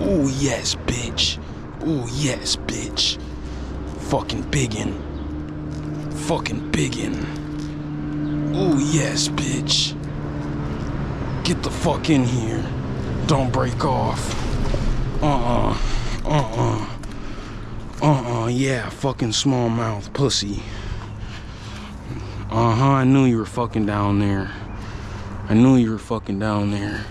Ooh, yes, bitch. Ooh, yes, bitch. Fucking biggin. Fucking biggin. Ooh, yes, bitch. Get the fuck in here. Don't break off. Yeah, fucking small mouth pussy. I knew you were fucking down there. I knew you were fucking down there.